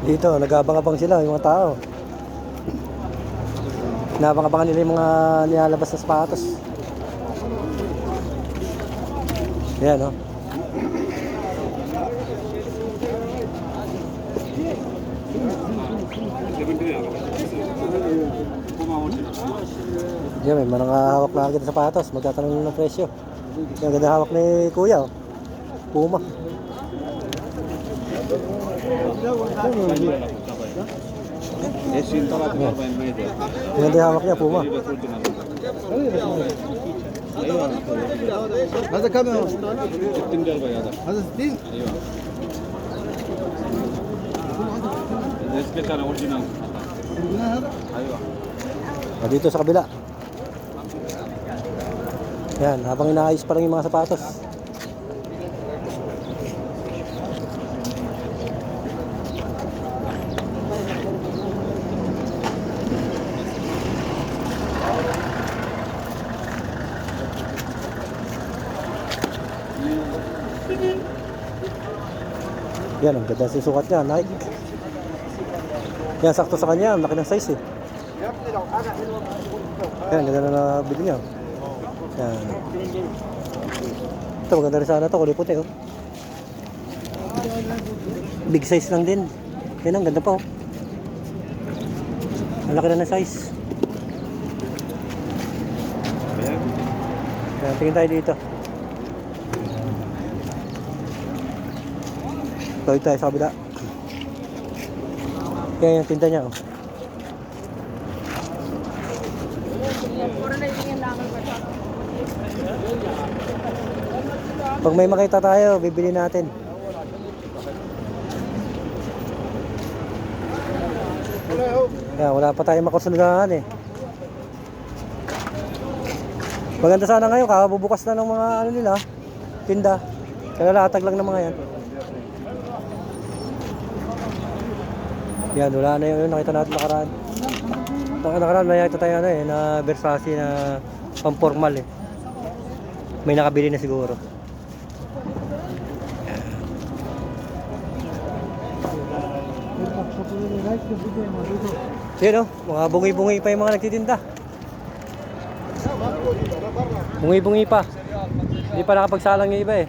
Dito, nag-abang-abang sila yung mga tao. Nabang-abangan nila yung mga nilalabas na sapatos. Yan, oh. Yan, may mga hawak na agad na sapatos. Magtatanong ng presyo. Yung ganda hawak ni Kuya, oh. Puma. Yung ganda hawak niya, Puma. هذا كم هذا 60 درجة هذا 60 ايوه الاسكت انا اوريجينال هذا ايوه Dito sa kabila. Yan, habang inaayos pa lang yung mga sapatos. Yan, ang ganda sa sukat niya, Nike. Yan, sakto sa kanya, ang laki ng size eh. Yan, ganda na nabili niya. Yan. Ito, maganda rin sana ito, kulay puti oh. Big size lang din. Yan, ang ganda pa oh. Ang laki na ng size. Yan, tingin tayo dito. Tawid tayo sa kabila. Yan yung tinda niya oh. Pag may makita tayo, bibili natin. Yan, wala pa tayong makusundahan eh. Maganda sana ngayon, kakabubukas na ng mga ano nila, tinda. Kalalatag lang ng mga yan. Yan, wala na yun, nakita natin nakaraan. Nakaraan, may nakita tayo ano eh, na Versace na pampormal eh. May nakabili na siguro. Yan o, mga bungi-bungi pa yung mga nagtitinda. Bungi-bungi pa. Hindi pa nakapagsalang yung iba eh.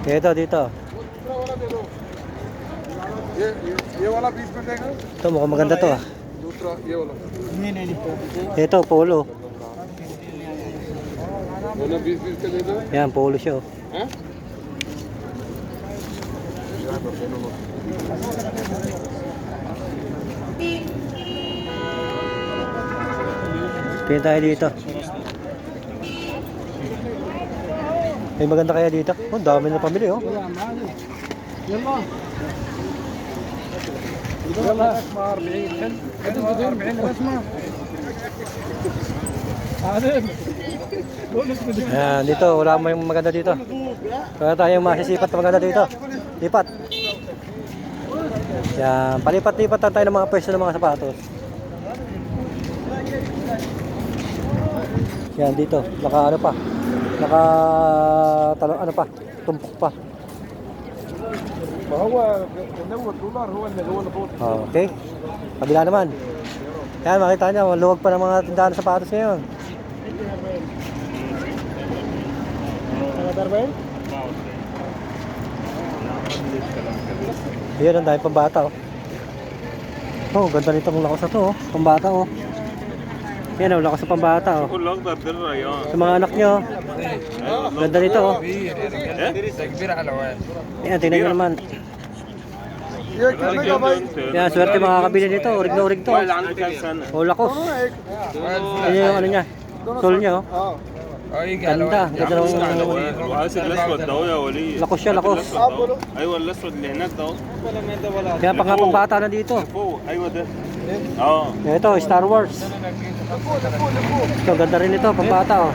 Dito, dito. Ito, mukhang maganda to ah. Ito, polo. Yan, polo siya oh. Tingin tayo dito. May maganda kaya dito? Oh, dami na pamili oh. Ayan, dito, wala mo yung maganda dito. Wala tayong masisipat na maganda dito. Lipat. Yan, palipat-lipat tayo ng mga pwesto ng mga sapatos. Yan, dito, naka ano pa. Naka talo, ano pa, tumpok pa. Okay. Kabila naman. Yan, makita nyo, maluwag pa ng mga tindahan ng sapatos ngayon. Yan, ang dahil pambata oh. Oh, ganda nitong lakos na to oh. Pambata oh. Yan oh, lakos sa pambata oh. Sa mga anak nyo. Ganda nito oh. Yan, tingnan nyo naman. Yan, swerte makakabili nito. Urig na urig to. Oh, lakos. Yan yung ano niya. Sol niya oh. Ganda. Ganda ng lakos siya, lakos. Kaya pa nga pang bata na dito. Ito, Star Wars. Ito, ganda rin ito, pang bata oh.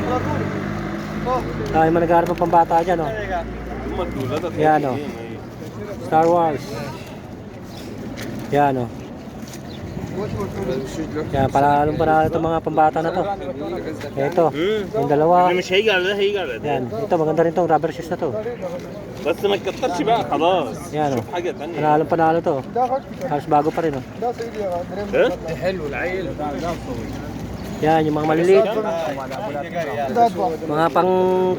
Ay, managharap ng pang bata dyan oh. Yan oh. Star Wars. Yan oh. Yan, panalo itong mga pambata na to. Ito, yung dalawa. مش هيجي على ده. Yan, ito maganda rin tong rubber shoes na to. بس ما تكترش بقى خلاص. Yan شوف حاجة تانية. panalo to. Halos bago pa rin oh. إيه؟ حلو العيل. Yan, yung mga maliliit. Mga pang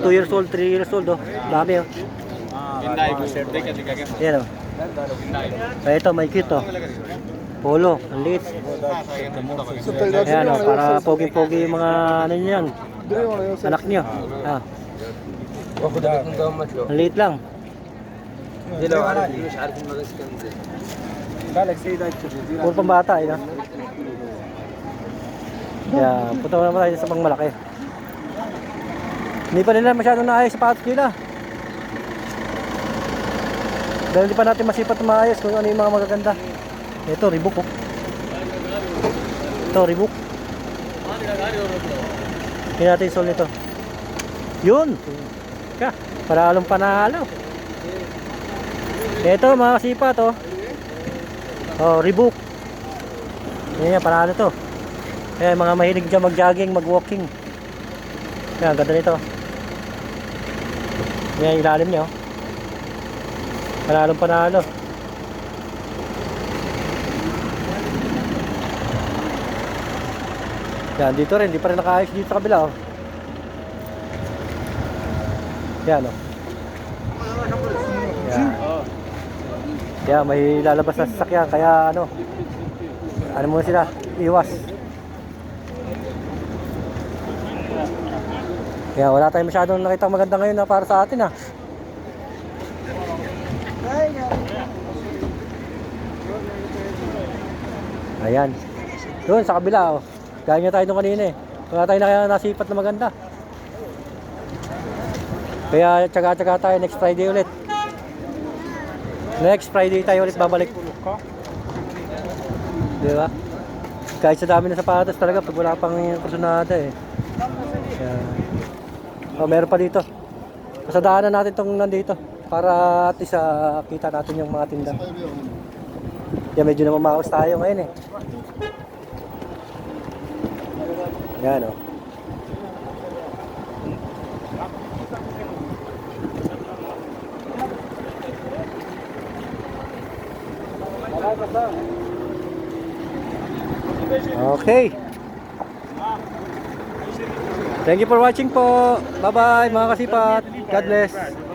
2 years old, 3 years old oh. Dami oh. Yan oh. Ito, may cute oh. Polo, ang liit. Ayan o, para pogi-pogi yung mga ano nyo yan. Anak nyo. Ah. Ang liit lang. Puro pambata eh. No? Kaya, punta mo naman tayo sa pang malaki. Hindi pa nila masyadong naayos sa sapatos nila. Dahil hindi pa natin masipat na maayos kung ano yung mga magaganda. Ito, Reebok oh. Ito, Reebok. Hindi natin yung sol nito. Yun! Ka, panalo. Ito, mga kasipat oh. Oh, Reebok. Yan, panalo to. Ayan, mga mahilig dyan mag-jogging, mag-walking. Yan, ganda nito. Yan, ilalim niya oh. Panalo. Yan, dito rin, di pa rin nakaayos dito sa kabila oh. Yan oh. Yan. Yan, may lalabas na sasakyan, kaya ano muna sila, iwas. Kaya wala tayong masyadong nakita maganda ngayon na para sa atin ah. Ayan. Doon sa kabila oh. Gaya nga tayo nung kanina eh. Wala tayo nasipat na maganda. Kaya tsaga-tsaga tayo next Friday ulit. Next Friday tayo ulit babalik. Di ba? Kahit sa dami ng sapatos talaga pag wala pang kursunada eh. Ayan. Oh, meron pa dito. Pasadaanan natin tong nandito para at least kita natin yung mga tinda. Yan, medyo na mamaos tayo ngayon eh. Yan o. Okay. Thank you for watching po. Bye bye mga kasipat. God bless.